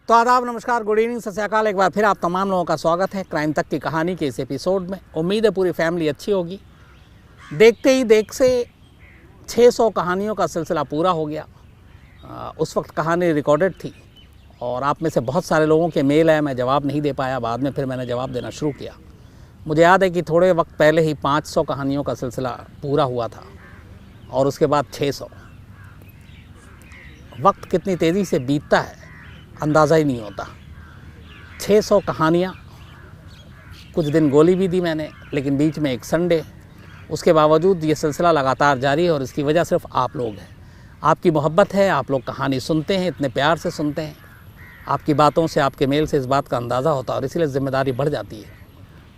तो आदाब, नमस्कार, गुड इवनिंग, सत श्री अकाल। एक बार फिर आप तमाम लोगों का स्वागत है क्राइम तक की कहानी के इस एपिसोड में। उम्मीद है पूरी फैमिली अच्छी होगी। देखते ही देख से 600 कहानियों का सिलसिला पूरा हो गया। उस वक्त कहानी रिकॉर्डेड थी और आप में से बहुत सारे लोगों के मेल आए, मैं जवाब नहीं दे पाया। बाद में फिर मैंने जवाब देना शुरू किया। मुझे याद है कि थोड़े वक्त पहले ही 500 कहानियों का सिलसिला पूरा हुआ था और उसके बाद 600। वक्त कितनी तेज़ी से बीतता है अंदाज़ा ही नहीं होता। 600 कहानियाँ, कुछ दिन गोली भी दी मैंने, लेकिन बीच में एक संडे। उसके बावजूद ये सिलसिला लगातार जारी है और इसकी वजह सिर्फ आप लोग हैं। आपकी मोहब्बत है, आप लोग कहानी सुनते हैं, इतने प्यार से सुनते हैं। आपकी बातों से, आपके मेल से इस बात का अंदाज़ा होता है और इसीलिए ज़िम्मेदारी बढ़ जाती है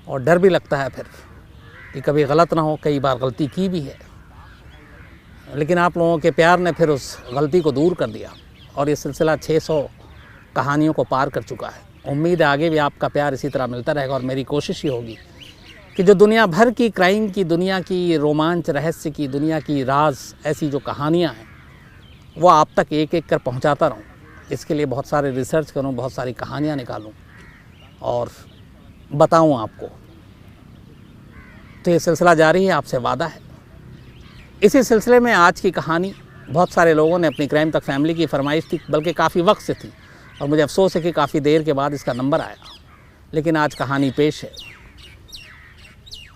और डर भी लगता है फिर कि कभी गलत ना हो। कई बार गलती की भी है, लेकिन आप लोगों के प्यार ने फिर उस गलती को दूर कर दिया और ये सिलसिला 600 कहानियों को पार कर चुका है। उम्मीद है आगे भी आपका प्यार इसी तरह मिलता रहेगा और मेरी कोशिश ही होगी कि जो दुनिया भर की क्राइम की, दुनिया की रोमांच, रहस्य की, दुनिया की राज, ऐसी जो कहानियाँ हैं वो आप तक एक एक कर पहुँचाता रहूँ। इसके लिए बहुत सारे रिसर्च करूँ, बहुत सारी कहानियाँ निकालूँ और बताऊँ आपको। तो ये सिलसिला जारी है, आपसे वादा है। इसी सिलसिले में आज की कहानी बहुत सारे लोगों ने अपनी क्राइम तक फैमिली की फरमाइश थी, बल्कि काफ़ी वक्त से थी और मुझे अफसोस है कि काफ़ी देर के बाद इसका नंबर आया, लेकिन आज कहानी पेश है।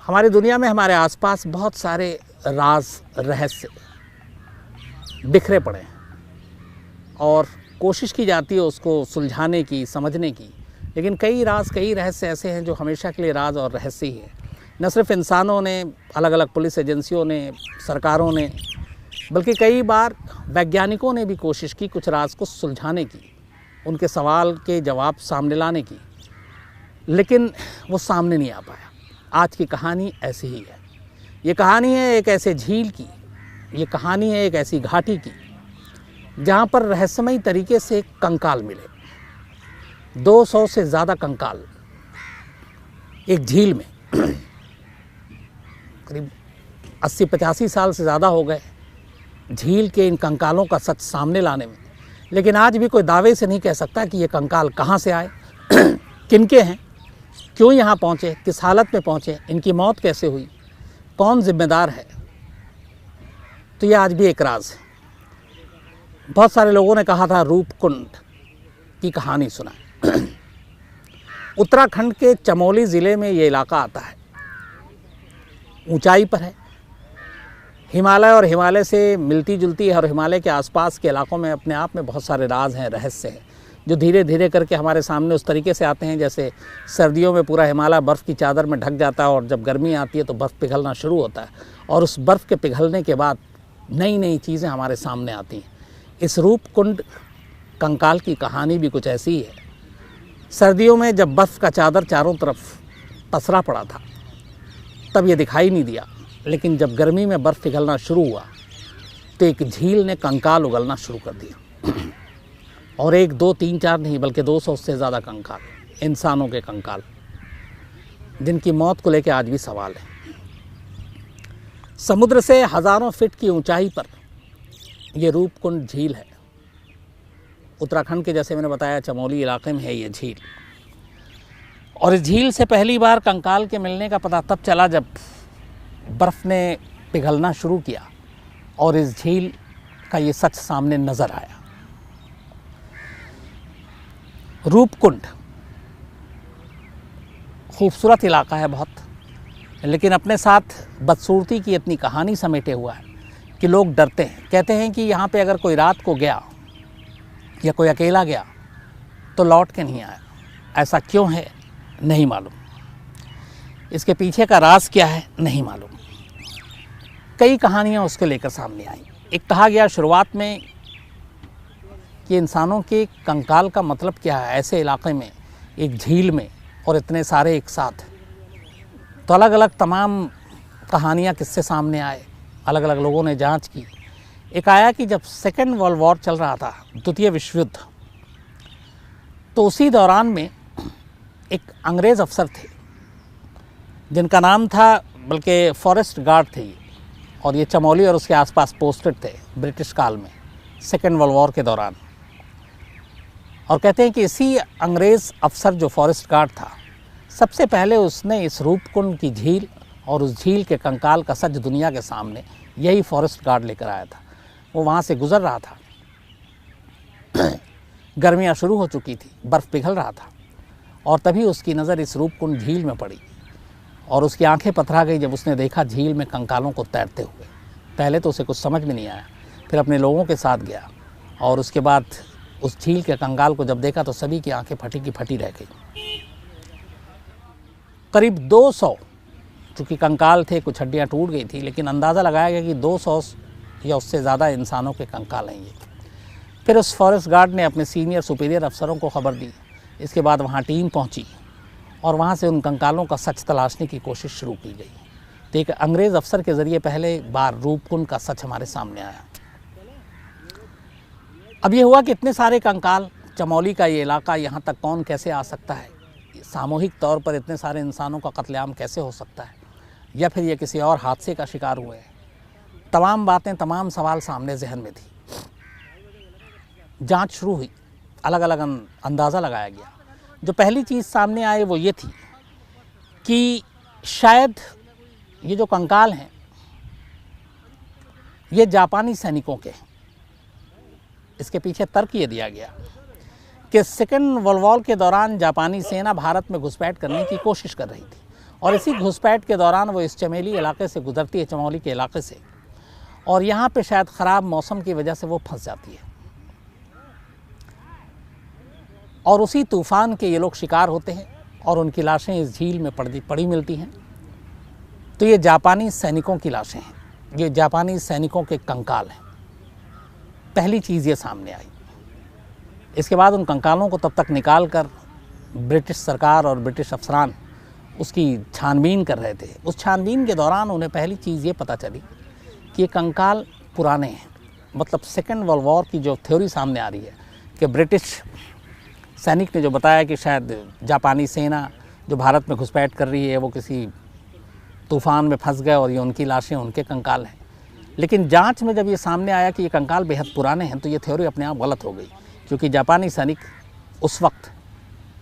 हमारी दुनिया में हमारे आसपास बहुत सारे राज, रहस्य बिखरे पड़े हैं और कोशिश की जाती है उसको सुलझाने की, समझने की, लेकिन कई राज, कई रहस्य ऐसे हैं जो हमेशा के लिए राज और रहस्य ही है। न सिर्फ इंसानों ने, अलग अलग पुलिस एजेंसियों ने, सरकारों ने, बल्कि कई बार वैज्ञानिकों ने भी कोशिश की कुछ राज को सुलझाने की, उनके सवाल के जवाब सामने लाने की, लेकिन वो सामने नहीं आ पाया। आज की कहानी ऐसी ही है। ये कहानी है एक ऐसे झील की, ये कहानी है एक ऐसी घाटी की जहाँ पर रहस्यमयी तरीके से कंकाल मिले। 200 से ज़्यादा कंकाल एक झील में। करीब 80-85 साल से ज़्यादा हो गए झील के इन कंकालों का सच सामने लाने में, लेकिन आज भी कोई दावे से नहीं कह सकता कि ये कंकाल कहाँ से आए, किनके हैं, क्यों यहाँ पहुँचे, किस हालत में पहुँचे, इनकी मौत कैसे हुई, कौन जिम्मेदार है। तो ये आज भी एक राज है। बहुत सारे लोगों ने कहा था रूपकुंड की कहानी सुना। उत्तराखंड के चमोली ज़िले में ये इलाका आता है। ऊंचाई पर है, हिमालय और हिमालय से मिलती जुलती है और हिमालय के आसपास के इलाकों में अपने आप में बहुत सारे राज हैं, रहस्य हैं, जो धीरे धीरे करके हमारे सामने उस तरीके से आते हैं जैसे सर्दियों में पूरा हिमालय बर्फ़ की चादर में ढक जाता है और जब गर्मी आती है तो बर्फ़ पिघलना शुरू होता है और उस बर्फ़ के पिघलने के बाद नई नई चीज़ें हमारे सामने आती हैं। इस रूपकुंड कंकाल की कहानी भी कुछ ऐसी ही है। सर्दियों में जब बर्फ़ का चादर चारों तरफ पसरा पड़ा था तब ये दिखाई नहीं दिया, लेकिन जब गर्मी में बर्फ़ पिघलना शुरू हुआ तो एक झील ने कंकाल उगलना शुरू कर दिया और 1, 2, 3, 4 नहीं बल्कि 200 से ज़्यादा कंकाल, इंसानों के कंकाल, जिनकी मौत को लेकर आज भी सवाल है। समुद्र से हज़ारों फीट की ऊंचाई पर ये रूपकुंड झील है। उत्तराखंड के, जैसे मैंने बताया, चमोली इलाके में है ये झील। और इस झील से पहली बार कंकाल के मिलने का पता तब चला जब बर्फ़ ने पिघलना शुरू किया और इस झील का ये सच सामने नज़र आया। रूपकुंड खूबसूरत इलाका है बहुत, लेकिन अपने साथ बदसूरती की इतनी कहानी समेटे हुआ है कि लोग डरते हैं। कहते हैं कि यहाँ पे अगर कोई रात को गया या कोई अकेला गया तो लौट के नहीं आया। ऐसा क्यों है नहीं मालूम, इसके पीछे का राज क्या है नहीं मालूम। कई कहानियाँ उसके लेकर सामने आई। एक कहा गया शुरुआत में कि इंसानों के कंकाल का मतलब क्या है ऐसे इलाके में, एक झील में, और इतने सारे एक साथ। तो अलग अलग तमाम कहानियाँ किससे सामने आए, अलग अलग लोगों ने जांच की। एक आया कि जब सेकेंड वर्ल्ड वॉर चल रहा था, द्वितीय विश्व युद्ध, तो उसी दौरान में एक अंग्रेज़ अफसर थे जिनका नाम था, बल्कि फॉरेस्ट गार्ड थे ये, और ये चमोली और उसके आसपास पोस्टेड थे ब्रिटिश काल में, सेकेंड वर्ल्ड वॉर के दौरान। और कहते हैं कि इसी अंग्रेज़ अफसर जो फॉरेस्ट गार्ड था, सबसे पहले उसने इस रूपकुंड की झील और उस झील के कंकाल का सच दुनिया के सामने यही फॉरेस्ट गार्ड लेकर आया था। वो वहाँ से गुज़र रहा था, गर्मियाँ शुरू हो चुकी थी, बर्फ़ पिघल रहा था, और तभी उसकी नज़र इस रूपकुंड झील में पड़ी और उसकी आंखें पथरा गई जब उसने देखा झील में कंकालों को तैरते हुए। पहले तो उसे कुछ समझ में नहीं आया, फिर अपने लोगों के साथ गया और उसके बाद उस झील के कंकाल को जब देखा तो सभी की आंखें फटी की फटी रह गई। करीब 200 चूँकि कंकाल थे, कुछ हड्डियाँ टूट गई थी, लेकिन अंदाज़ा लगाया गया कि 200 या उससे ज़्यादा इंसानों के कंकाल हैं ये। फिर उस फॉरेस्ट गार्ड ने अपने सीनियर सुपीरियर अफसरों को खबर दी। इसके बाद वहाँ टीम पहुँची और वहाँ से उन कंकालों का सच तलाशने की कोशिश शुरू की गई। तो एक अंग्रेज़ अफसर के ज़रिए पहले बार रूपकुंड का सच हमारे सामने आया। अब ये हुआ कि इतने सारे कंकाल, चमोली का ये इलाका, यहाँ तक कौन कैसे आ सकता है? सामूहिक तौर पर इतने सारे इंसानों का कत्लेआम कैसे हो सकता है? या फिर ये किसी और हादसे का शिकार हुए हैं? तमाम बातें, तमाम सवाल सामने जहन में थी। जांच शुरू हुई, अलग अलग अंदाज़ा लगाया गया। जो पहली चीज़ सामने आई वो ये थी कि शायद ये जो कंकाल हैं ये जापानी सैनिकों के। इसके पीछे तर्क ये दिया गया कि सेकेंड वर्ल्ड वॉर के दौरान जापानी सेना भारत में घुसपैठ करने की कोशिश कर रही थी और इसी घुसपैठ के दौरान वो इस चमेली इलाके से गुजरती है, चमोली के इलाके से, और यहाँ पे शायद ख़राब मौसम की वजह से वो फंस जाती है और उसी तूफ़ान के ये लोग शिकार होते हैं और उनकी लाशें इस झील में पड़ी मिलती हैं। तो ये जापानी सैनिकों की लाशें हैं, ये जापानी सैनिकों के कंकाल हैं। पहली चीज़ ये सामने आई। इसके बाद उन कंकालों को तब तक निकाल कर ब्रिटिश सरकार और ब्रिटिश अफसरान उसकी छानबीन कर रहे थे। उस छानबीन के दौरान उन्हें पहली चीज़ ये पता चली कि ये कंकाल पुराने हैं। मतलब सेकेंड वर्ल्ड वॉर की जो थ्योरी सामने आ रही है कि ब्रिटिश सैनिक ने जो बताया कि शायद जापानी सेना जो भारत में घुसपैठ कर रही है वो किसी तूफ़ान में फंस गए और ये उनकी लाशें, उनके कंकाल हैं। लेकिन जांच में जब ये सामने आया कि ये कंकाल बेहद पुराने हैं तो ये थ्योरी अपने आप गलत हो गई, क्योंकि जापानी सैनिक उस वक्त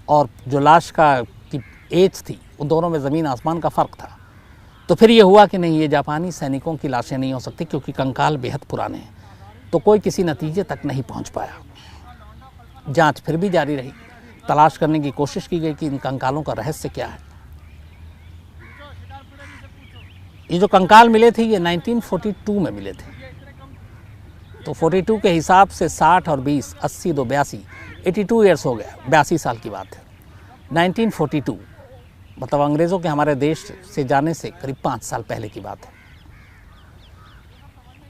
और जो लाश का की एज थी उन दोनों में ज़मीन आसमान का फ़र्क था। तो फिर ये हुआ कि नहीं, ये जापानी सैनिकों की लाशें नहीं हो सकती क्योंकि कंकाल बेहद पुराने हैं। तो कोई किसी नतीजे तक नहीं पहुंच पाया। जांच फिर भी जारी रही, तलाश करने की कोशिश की गई कि इन कंकालों का रहस्य क्या है। ये जो कंकाल मिले थे ये 1942 में मिले थे। तो 42 के हिसाब से 60 और 20, 80, 2, 82, 82 ईयर्स हो गया, 82 साल की बात है। 1942 मतलब अंग्रेज़ों के हमारे देश से जाने से करीब 5 साल पहले की बात है।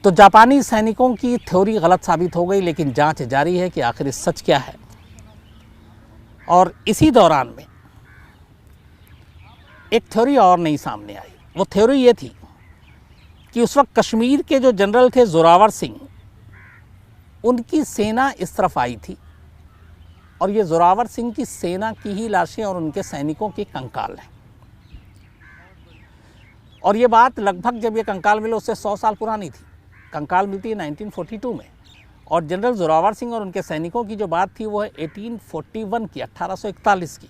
तो जापानी सैनिकों की थ्योरी गलत साबित हो गई, लेकिन जांच जारी है कि आखिर इस सच क्या है। और इसी दौरान में एक थ्योरी और नई सामने आई। वो थ्योरी ये थी कि उस वक्त कश्मीर के जो जनरल थे जोरावर सिंह, उनकी सेना इस तरफ आई थी और ये जोरावर सिंह की सेना की ही लाशें और उनके सैनिकों के कंकाल हैं। और ये बात लगभग जब ये कंकाल मिले उससे 100 साल पुरानी थी। कंकाल मिलती है 1942 में और जनरल जोरावर सिंह और उनके सैनिकों की जो बात थी वो है 1841 की, 1841 की।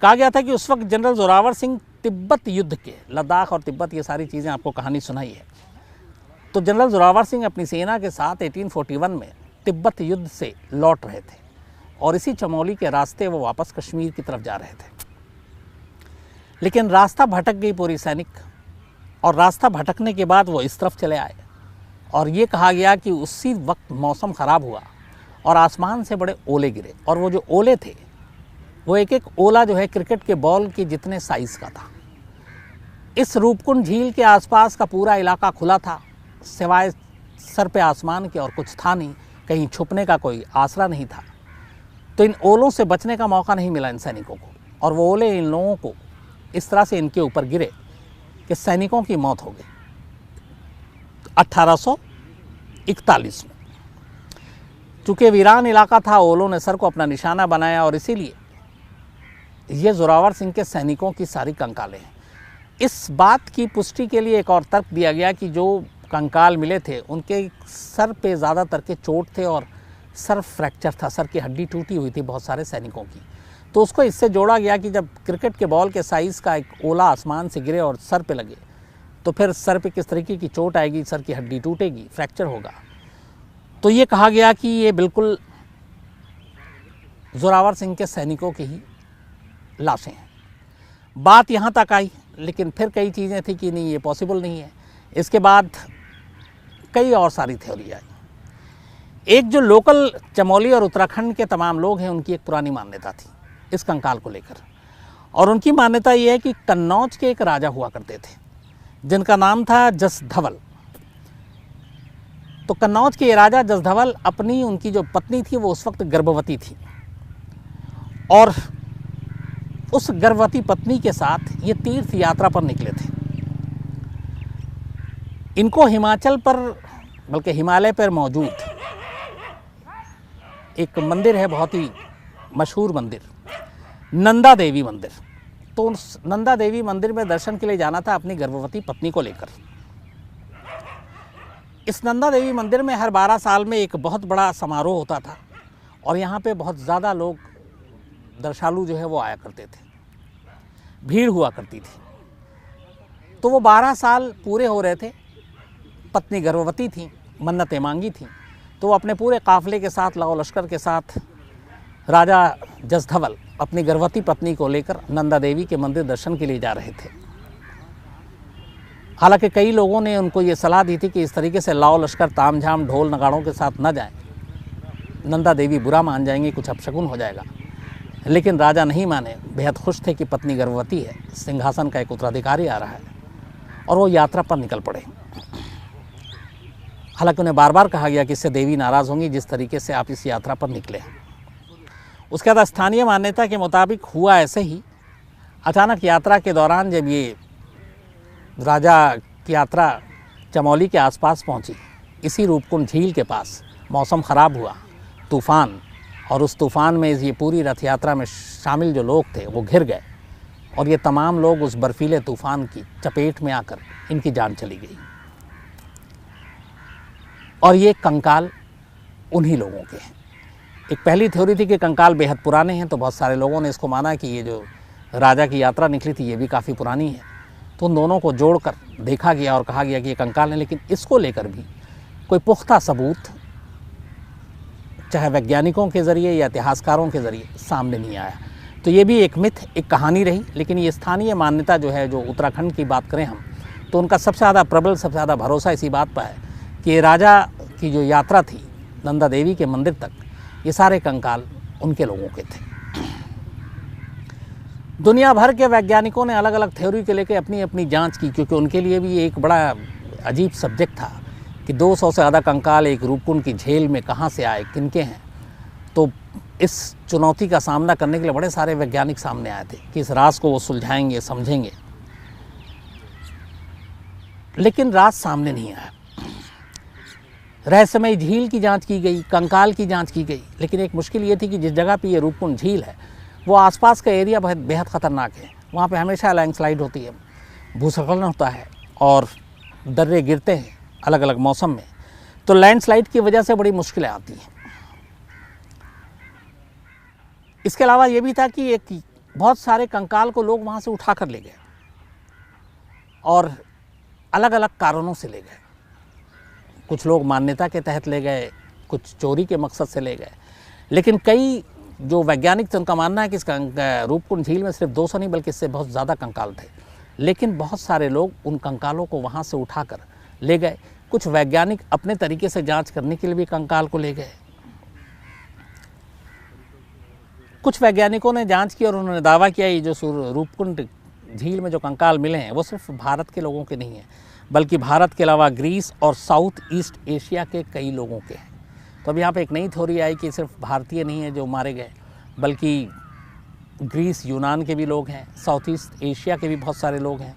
कहा गया था कि उस वक्त जनरल जोरावर सिंह तिब्बत युद्ध के, लद्दाख और तिब्बत ये सारी चीज़ें आपको कहानी सुनाई है। तो जनरल जोरावर सिंह अपनी सेना के साथ 1841 में तिब्बत युद्ध से लौट रहे थे और इसी चमोली के रास्ते वो वापस कश्मीर की तरफ जा रहे थे। लेकिन रास्ता भटक गई पूरी सैनिक, और रास्ता भटकने के बाद वो इस तरफ चले आए और ये कहा गया कि उसी वक्त मौसम ख़राब हुआ और आसमान से बड़े ओले गिरे। और वो जो ओले थे वो एक एक ओला जो है क्रिकेट के बॉल के जितने साइज़ का था। इस रूपकुंड झील के आसपास का पूरा इलाका खुला था, सिवाय सर पे आसमान के और कुछ था नहीं, कहीं छुपने का कोई आसरा नहीं था। तो इन ओलों से बचने का मौका नहीं मिला इन सैनिकों को, और वो ओले इन लोगों को इस तरह से इनके ऊपर गिरे कि सैनिकों की मौत हो गई 1841 में। चूँकि वीरान इलाका था, ओलों ने सर को अपना निशाना बनाया और इसीलिए ये जोरावर सिंह के सैनिकों की सारी कंकालें हैं। इस बात की पुष्टि के लिए एक और तर्क दिया गया कि जो कंकाल मिले थे उनके सर पे ज़्यादातर के चोट थे और सर फ्रैक्चर था, सर की हड्डी टूटी हुई थी बहुत सारे सैनिकों की। तो उसको इससे जोड़ा गया कि जब क्रिकेट के बॉल के साइज़ का एक ओला आसमान से गिरे और सर पे लगे तो फिर सर पे किस तरीके की चोट आएगी, सर की हड्डी टूटेगी, फ्रैक्चर होगा। तो ये कहा गया कि ये बिल्कुल जोरावर सिंह के सैनिकों की ही लाशें हैं। बात यहाँ तक आई, लेकिन फिर कई चीज़ें थी कि नहीं, ये पॉसिबल नहीं है। इसके बाद कई और सारी थ्योरी आई। एक जो लोकल चमोली और उत्तराखंड के तमाम लोग हैं, उनकी एक पुरानी मान्यता थी इस कंकाल को लेकर, और उनकी मान्यता ये है कि कन्नौज के एक राजा हुआ करते थे जिनका नाम था जसधवल। तो कन्नौज के राजा जसधवल अपनी उनकी जो पत्नी थी वो उस वक्त गर्भवती थी, और उस गर्भवती पत्नी के साथ ये तीर्थ यात्रा पर निकले थे। इनको हिमाचल पर, बल्कि हिमालय पर मौजूद एक मंदिर है, बहुत ही मशहूर मंदिर, नंदा देवी मंदिर। तो उस नंदा देवी मंदिर में दर्शन के लिए जाना था अपनी गर्भवती पत्नी को लेकर। इस नंदा देवी मंदिर में हर 12 साल में एक बहुत बड़ा समारोह होता था, और यहाँ पे बहुत ज़्यादा लोग दर्शालु जो है वो आया करते थे, भीड़ हुआ करती थी। तो वो 12 साल पूरे हो रहे थे, पत्नी गर्भवती थी, मन्नतें मांगी थी, तो वो अपने पूरे काफिले के साथ, लाओ लश्कर के साथ, राजा जसधवल अपनी गर्भवती पत्नी को लेकर नंदा देवी के मंदिर दर्शन के लिए जा रहे थे। हालांकि कई लोगों ने उनको ये सलाह दी थी कि इस तरीके से लाओ लश्कर तामझाम ढोल नगाड़ों के साथ न जाएं, नंदा देवी बुरा मान जाएंगी, कुछ अपशगुन हो जाएगा। लेकिन राजा नहीं माने, बेहद खुश थे कि पत्नी गर्भवती है, सिंहासन का एक उत्तराधिकारी आ रहा है, और वो यात्रा पर निकल पड़े। हालांकि उन्हें बार बार कहा गया कि इससे देवी नाराज़ होंगी जिस तरीके से आप इस यात्रा पर निकले हैं। उसके बाद स्थानीय मान्यता के मुताबिक हुआ ऐसे ही। अचानक यात्रा के दौरान जब ये राजा की यात्रा चमोली के आसपास पहुंची, इसी रूपकुंड झील के पास, मौसम ख़राब हुआ, तूफ़ान, और उस तूफ़ान में ये पूरी रथ यात्रा में शामिल जो लोग थे वो घिर गए, और ये तमाम लोग उस बर्फीले तूफ़ान की चपेट में आकर इनकी जान चली गई। और ये कंकाल उन्हीं लोगों के हैं। एक पहली थ्योरी थी कि कंकाल बेहद पुराने हैं, तो बहुत सारे लोगों ने इसको माना कि ये जो राजा की यात्रा निकली थी ये भी काफ़ी पुरानी है। तो उन दोनों को जोड़कर देखा गया और कहा गया कि ये कंकाल है, लेकिन इसको लेकर भी कोई पुख्ता सबूत चाहे वैज्ञानिकों के ज़रिए या इतिहासकारों के ज़रिए सामने नहीं आया। तो ये भी एक मिथ, एक कहानी रही। लेकिन ये स्थानीय मान्यता जो है, जो उत्तराखंड की बात करें हम, तो उनका सबसे ज़्यादा प्रबल, सबसे ज़्यादा भरोसा इसी बात पर है कि ये राजा की जो यात्रा थी नंदा देवी के मंदिर तक, ये सारे कंकाल उनके लोगों के थे। दुनिया भर के वैज्ञानिकों ने अलग अलग थ्योरी के लेकर अपनी अपनी जांच की, क्योंकि उनके लिए भी ये एक बड़ा अजीब सब्जेक्ट था कि 200 से ज़्यादा कंकाल एक रूपकुंड की झील में कहाँ से आए, किनके हैं। तो इस चुनौती का सामना करने के लिए बड़े सारे वैज्ञानिक सामने आए थे कि इस राज को वो सुलझाएंगे, समझेंगे। लेकिन राज सामने नहीं आया। रहस्यमय झील की जांच की गई, कंकाल की जांच की गई, लेकिन एक मुश्किल ये थी कि जिस जगह पे ये रूपकुंड झील है वो आसपास का एरिया बेहद ख़तरनाक है। वहाँ पे हमेशा लैंडस्लाइड होती है, भूस्खलन होता है, और दर्रे गिरते हैं अलग अलग मौसम में। तो लैंडस्लाइड की वजह से बड़ी मुश्किलें आती हैं। इसके अलावा ये भी था कि एक बहुत सारे कंकाल को लोग वहाँ से उठा कर ले गए, और अलग अलग कारणों से ले गए। कुछ लोग मान्यता के तहत ले गए, कुछ चोरी के मकसद से ले गए। लेकिन कई जो वैज्ञानिक थे उनका मानना है कि इस रूपकुंड झील में सिर्फ 200 नहीं बल्कि इससे बहुत ज़्यादा कंकाल थे। लेकिन बहुत सारे लोग उन कंकालों को वहाँ से उठाकर ले गए। कुछ वैज्ञानिक अपने तरीके से जांच करने के लिए भी कंकाल को ले गए। कुछ वैज्ञानिकों ने जांच की और उन्होंने दावा किया ये जो रूपकुंड झील में जो कंकाल मिले हैं वो सिर्फ भारत के लोगों के नहीं हैं, बल्कि भारत के अलावा ग्रीस और साउथ ईस्ट एशिया के कई लोगों के हैं। तो अब यहाँ पे एक नई थ्योरी आई कि सिर्फ भारतीय नहीं है जो मारे गए, बल्कि ग्रीस, यूनान के भी लोग हैं, साउथ ईस्ट एशिया के भी बहुत सारे लोग हैं।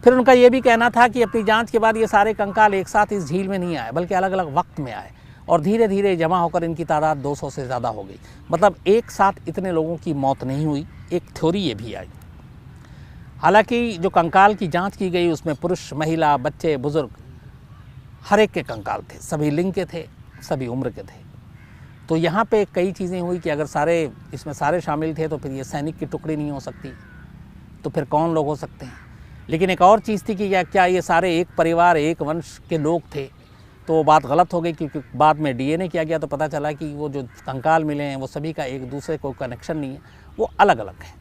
फिर उनका ये भी कहना था कि अपनी जांच के बाद ये सारे कंकाल एक साथ इस झील में नहीं आए, बल्कि अलग अलग वक्त में आए, और धीरे धीरे जमा होकर इनकी तादाद 200 से ज़्यादा हो गई। मतलब एक साथ इतने लोगों की मौत नहीं हुई। एक थ्योरी ये भी आई। हालांकि जो कंकाल की जांच की गई उसमें पुरुष, महिला, बच्चे, बुजुर्ग हर एक के कंकाल थे, सभी लिंग के थे, सभी उम्र के थे। तो यहाँ पे कई चीज़ें हुई कि अगर इसमें सारे शामिल थे तो फिर ये सैनिक की टुकड़ी नहीं हो सकती, तो फिर कौन लोग हो सकते हैं। लेकिन एक और चीज़ थी कि क्या ये सारे एक परिवार एक वंश के लोग थे, तो वो बात गलत हो गई, क्योंकि बाद में डीएनए किया गया तो पता चला कि वो जो कंकाल मिले हैं वो सभी का एक दूसरे को कनेक्शन नहीं है, वो अलग अलग है।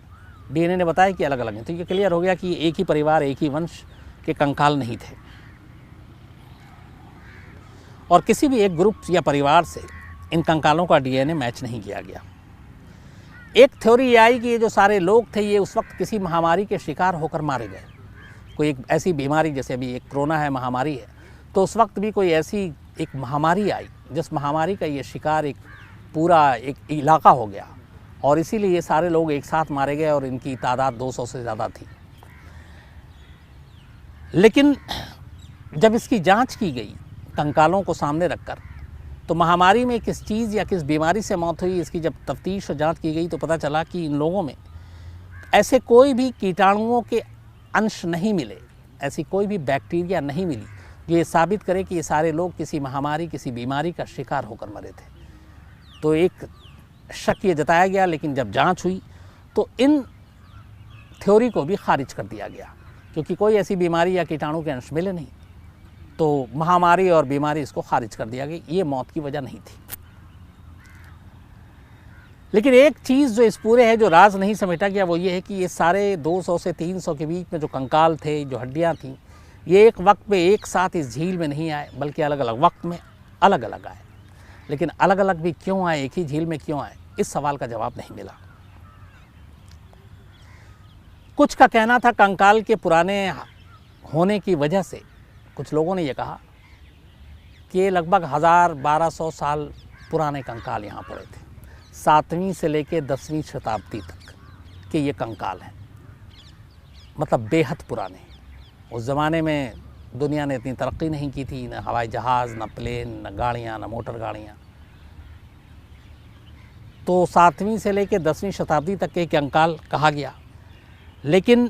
डीएनए ने बताया कि अलग अलग हैं, तो ये क्लियर हो गया कि एक ही परिवार एक ही वंश के कंकाल नहीं थे। और किसी भी एक ग्रुप या परिवार से इन कंकालों का डीएनए मैच नहीं किया गया। एक थ्योरी ये आई कि ये जो सारे लोग थे ये उस वक्त किसी महामारी के शिकार होकर मारे गए। कोई एक ऐसी बीमारी, जैसे अभी एक कोरोना है, महामारी है, तो उस वक्त भी कोई ऐसी एक महामारी आई जिस महामारी का ये शिकार एक पूरा एक इलाका हो गया, और इसीलिए ये सारे लोग एक साथ मारे गए और इनकी तादाद 200 से ज़्यादा थी। लेकिन जब इसकी जांच की गई कंकालों को सामने रखकर, तो महामारी में किस चीज़ या किस बीमारी से मौत हुई, इसकी जब तफ्तीश और जांच की गई तो पता चला कि इन लोगों में ऐसे कोई भी कीटाणुओं के अंश नहीं मिले, ऐसी कोई भी बैक्टीरिया नहीं मिली जो ये साबित करे कि ये सारे लोग किसी महामारी, किसी बीमारी का शिकार होकर मरे थे। तो एक शक ये जताया गया, लेकिन जब जांच हुई तो इन थ्योरी को भी खारिज कर दिया गया, क्योंकि कोई ऐसी बीमारी या कीटाणु के अंश मिले नहीं, तो महामारी और बीमारी इसको खारिज कर दिया गया, ये मौत की वजह नहीं थी। लेकिन एक चीज़ जो इस पूरे है, जो राज नहीं समेटा गया, वो ये है कि ये सारे 200 से 300 के बीच में जो कंकाल थे, जो हड्डियाँ थीं, ये एक वक्त में एक साथ इस झील में नहीं आए, बल्कि अलग अलग वक्त में अलग अलग आए। लेकिन अलग अलग भी क्यों आए, एक ही झील में क्यों आए, इस सवाल का जवाब नहीं मिला। कुछ का कहना था कंकाल के पुराने होने की वजह से, कुछ लोगों ने ये कहा कि ये लगभग 1000-1200 साल पुराने कंकाल यहाँ पड़े थे, 7वीं से लेकर 10वीं शताब्दी तक के ये कंकाल हैं, मतलब बेहद पुराने। उस ज़माने में दुनिया ने इतनी तरक्की नहीं की थी, न हवाई जहाज़, न प्लेन, न गाड़ियाँ, न मोटर गाड़ियाँ। तो 7वीं से लेकर 10वीं शताब्दी तक के कंकाल कहा गया, लेकिन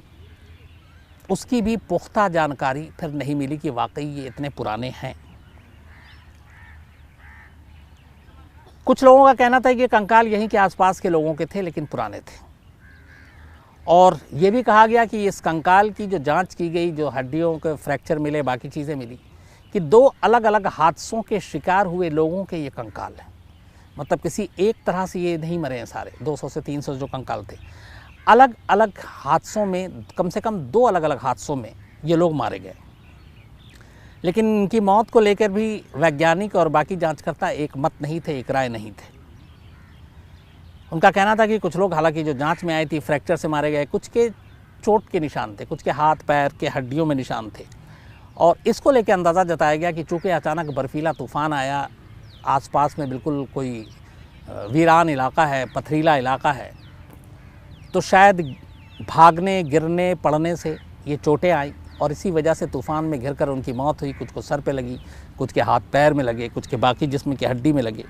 उसकी भी पुख्ता जानकारी फिर नहीं मिली कि वाकई ये इतने पुराने हैं। कुछ लोगों का कहना था कि कंकाल यहीं के आसपास के लोगों के थे, लेकिन पुराने थे। और ये भी कहा गया कि इस कंकाल की जो जांच की गई, जो हड्डियों के फ्रैक्चर मिले, बाकी चीज़ें मिली, कि 2 अलग अलग हादसों के शिकार हुए लोगों के ये कंकाल हैं। मतलब किसी एक तरह से ये नहीं मरे हैं सारे 200 से 300 जो कंकाल थे, अलग अलग हादसों में, कम से कम 2 अलग अलग हादसों में ये लोग मारे गए। लेकिन इनकी मौत को लेकर भी वैज्ञानिक और बाकी जांचकर्ता एक मत नहीं थे, एक राय नहीं थे। उनका कहना था कि कुछ लोग, हालांकि जो जांच में आई थी, फ्रैक्चर से मारे गए, कुछ के चोट के निशान थे, कुछ के हाथ पैर के हड्डियों में निशान थे। और इसको लेकर अंदाज़ा जताया गया कि चूँकि अचानक बर्फीला तूफ़ान आया, आसपास में बिल्कुल कोई वीरान इलाका है, पथरीला इलाका है, तो शायद भागने, गिरने, पड़ने से ये चोटें आई, और इसी वजह से तूफ़ान में घिरकर उनकी मौत हुई। कुछ को सर पे लगी, कुछ के हाथ पैर में लगे, कुछ के बाकी जिस्म की हड्डी में लगे।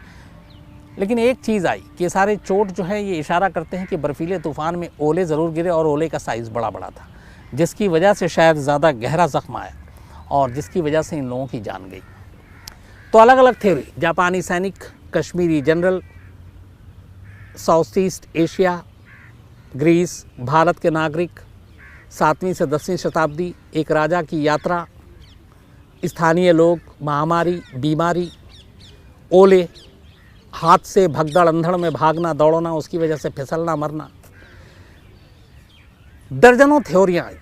लेकिन एक चीज़ आई कि ये सारे चोट जो है ये इशारा करते हैं कि बर्फीले तूफ़ान में ओले ज़रूर गिरे, और ओले का साइज़ बड़ा बड़ा था, जिसकी वजह से शायद ज़्यादा गहरा ज़ख्म आया, और जिसकी वजह से इन लोगों की जान गई। तो अलग अलग थ्योरी, जापानी सैनिक, Kashmiri general, South East Asia, Greece, Bharat के नागरिक, 7वीं से 10वीं शताब्दी, एक राजा की यात्रा, स्थानीय लोग, महामारी, बीमारी, ओले, हाथ से भगदड़ अंधड़ में भागना दौड़ना, उसकी वजह से फिसलना मरना, दर्जनों थ्योरियां आई।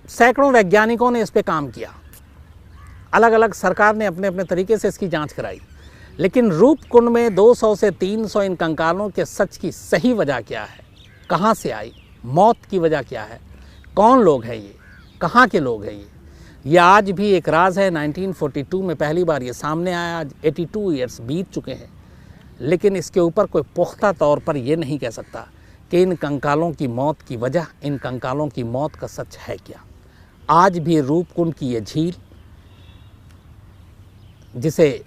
सैकड़ों वैज्ञानिकों ने इस पे काम किया, अलग अलग सरकार ने अपने अपने तरीके से इसकी जांच कराई। लेकिन रूपकुंड में 200 से 300 इन कंकालों के सच की सही वजह क्या है, कहाँ से आई, मौत की वजह क्या है, कौन लोग हैं ये, कहाँ के लोग हैं ये आज भी एक राज है। 1942 में पहली बार ये सामने आया, आज 82 ईयर्स बीत चुके हैं, लेकिन इसके ऊपर कोई पुख्ता तौर पर ये नहीं कह सकता कि इन कंकालों की मौत की वजह, इन कंकालों की मौत का सच है क्या। आज भी रूपकुंड की ये झील, जिसे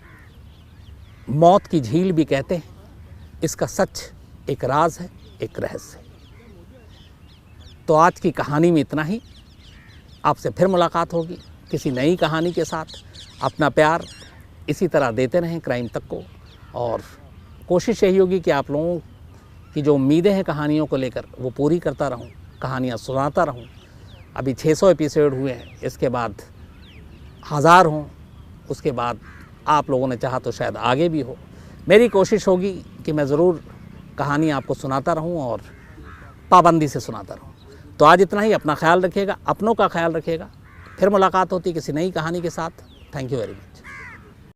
मौत की झील भी कहते हैं, इसका सच एक राज है, एक रहस्य है। तो आज की कहानी में इतना ही। आपसे फिर मुलाकात होगी किसी नई कहानी के साथ। अपना प्यार इसी तरह देते रहें क्राइम तक को, और कोशिश यही होगी कि आप लोगों की जो उम्मीदें हैं कहानियों को लेकर वो पूरी करता रहूं, कहानियाँ सुनाता रहूं। अभी 600 एपिसोड हुए हैं, इसके बाद 1000 हों, उसके बाद आप लोगों ने चाहा तो शायद आगे भी हो। मेरी कोशिश होगी कि मैं ज़रूर कहानी आपको सुनाता रहूं और पाबंदी से सुनाता रहूं। तो आज इतना ही। अपना ख्याल रखिएगा, अपनों का ख्याल रखिएगा। फिर मुलाकात होती किसी नई कहानी के साथ। Thank you very much.